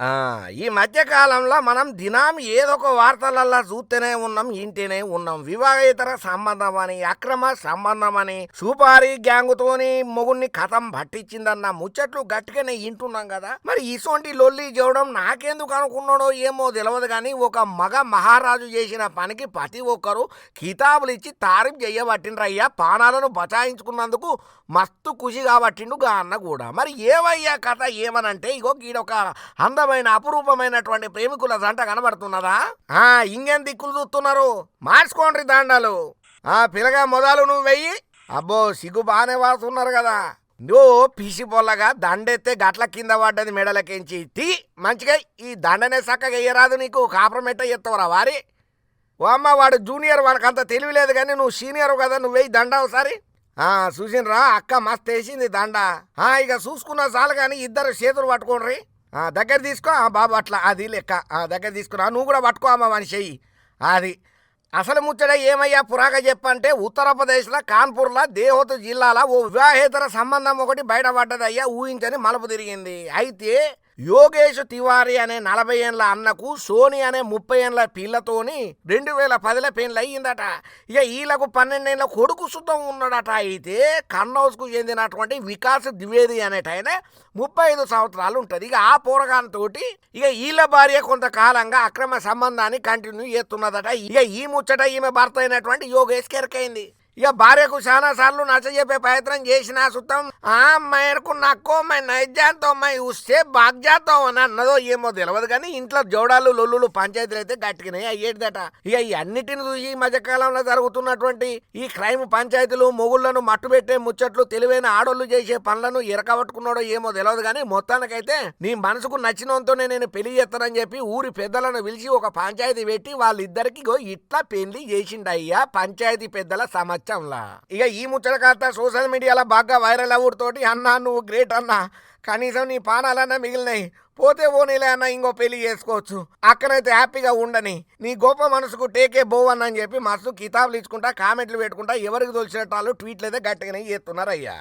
ఆ! ఈ మధ్య కాలంలో మనం దినం ఏదో ఒక వార్తలల్లా చూస్తూనే ఉన్నాం, ఇంటనే ఉన్నాం. వివాహేతర సంబంధం అని, అక్రమ సంబంధం అని, సుపారీ గ్యాంగుతోని మొగుడిని కథం పట్టించిందన్న ముచ్చట్లు గట్టిగానే ఇంటున్నాం కదా. మరి ఇసొంటి లొల్లి చూడడం నాకెందుకు అనుకున్నాడో ఏమో తెలియదు కానీ ఒక మగ మహారాజు చేసిన పనికి ప్రతి ఒక్కరు కితాబులు ఇచ్చి తారీఫ్ చెయ్యబట్టిండ్రయ్యా. పానాలను బచాయించుకున్నందుకు మస్తు ఖుషి కాబట్టిండు గా అన్న కూడా. మరి ఏమయ్యా కథ ఏమనంటే ఇగో గీడొక అందమైన అపురూపమైనటువంటి ప్రేమికుల జంట కనబడుతున్నదా? ఇంకేం దిక్కులు చూస్తున్నారు, మార్చుకోండి దండాలు. పిల్లగా మొదలు నువ్వు వెయ్యి. అబ్బో సిగ్గు బాగానే వాస్తున్నారు కదా. నువ్వు పిసి పొల్లగా దండెత్తే గట్ల కింద పడ్డది మెడలకెంచి తీ మంచిగా. ఈ దండనే చక్కగా వేయరాదు, నీకు కాపురమెట్ట ఎత్తవరా వారి. ఓ అమ్మ వాడు జూనియర్, వాడికి అంత తెలివిలేదు కానీ నువ్వు సీనియర్ కదా, నువ్వు వెయ్యి దండ ఒకసారి. చూసినరా అక్క మస్తు వేసింది దండ. ఇక చూసుకున్నా చాలు కానీ ఇద్దరు చేతులు పట్టుకోండి. దగ్గర తీసుకో బాబు, అట్లా అది లెక్క. దగ్గర తీసుకున్నా, నువ్వు కూడా పట్టుకో అమ్మ మనిషి అయ్యి. అది అసలు ముచ్చట ఏమయ్యా పురాగా చెప్పంటే ఉత్తరప్రదేశ్లో కాన్పూర్లో దేహోత్ జిల్లాలో ఓ వివాహేతర సంబంధం ఒకటి బయటపడ్డది అయ్యా. ఊహించని మలుపు తిరిగింది. అయితే యోగేష్ తివారీ అనే 40 ఏళ్ళ అన్నకు సోని అనే 30 ఏళ్ళ పిల్లతోని 2010లో పెళ్ళి అయ్యిందట. ఇక వీళ్ళకు 12 ఏళ్ళ కొడుకు సుతం ఉన్నాడట. అయితే కన్నౌజ్కు చెందినటువంటి వికాస్ ద్వివేది అనేటైన 35 సంవత్సరాలు ఉంటుంది. ఇక ఆ పోరగాంతో ఇక వీళ్ళ భార్య కొంతకాలంగా అక్రమ సంబంధాన్ని కంటిన్యూ చేస్తున్నదట. ఇక ఈ ముచ్చట ఈమె భర్త అయినటువంటి యోగేష్ కెరకైంది. ఇక భార్యకు చాలా సార్లు నచ్చజెప్పే ప్రయత్నం చేసిన సుతం మేరకు నక్కో మై నైజాతో మై ఉస్తే బాగ్జాతో అని అన్నదో ఏమో తెలియదు కానీ ఇంట్లో జోడాలు లొల్లులు పంచాయతీలు అయితే గట్టిగానే అయ్యేదట. ఇక ఈ అన్నిటిని చూసి ఈ మధ్యకాలంలో జరుగుతున్నటువంటి ఈ క్రైమ్ పంచాయతీలు మొగుళ్లను మట్టుబెట్టే ముచ్చట్లు తెలివైన ఆడోళ్ళు చేసే పనులను ఎరకబట్టుకున్నాడో ఏమో తెలియదు కానీ మొత్తానికైతే నీ మనసుకు నచ్చినంతోనే నేను పెళ్లి చేస్తానని చెప్పి ఊరి పెద్దలను పిలిచి ఒక పంచాయతీ పెట్టి వాళ్ళిద్దరికి ఇట్లా పెళ్లి చేసిండయ్యా పంచాయతీ పెద్దల సమస్య. ఇక ఈ ముచ్చట కాస్త సోషల్ మీడియాలో బాగా వైరల్ అవుతోటి అన్నా నువ్వు గ్రేట్ అన్నా, కనీసం నీ పానాలన్నా మిగిలినాయి, పోతే ఓనీలే అన్న ఇంకో పెళ్లి చేసుకోవచ్చు, అక్కడైతే హ్యాపీగా ఉండని, నీ గొప్ప మనసుకు టేకే బోవన్ అని చెప్పి మస్తు కితాబులు ఇచ్చుకుంటా కామెంట్లు పెట్టుకుంటా ఎవరికి తోచినట్టు ట్వీట్లు అయితే గట్టిగానే చేస్తున్నారు అయ్యా.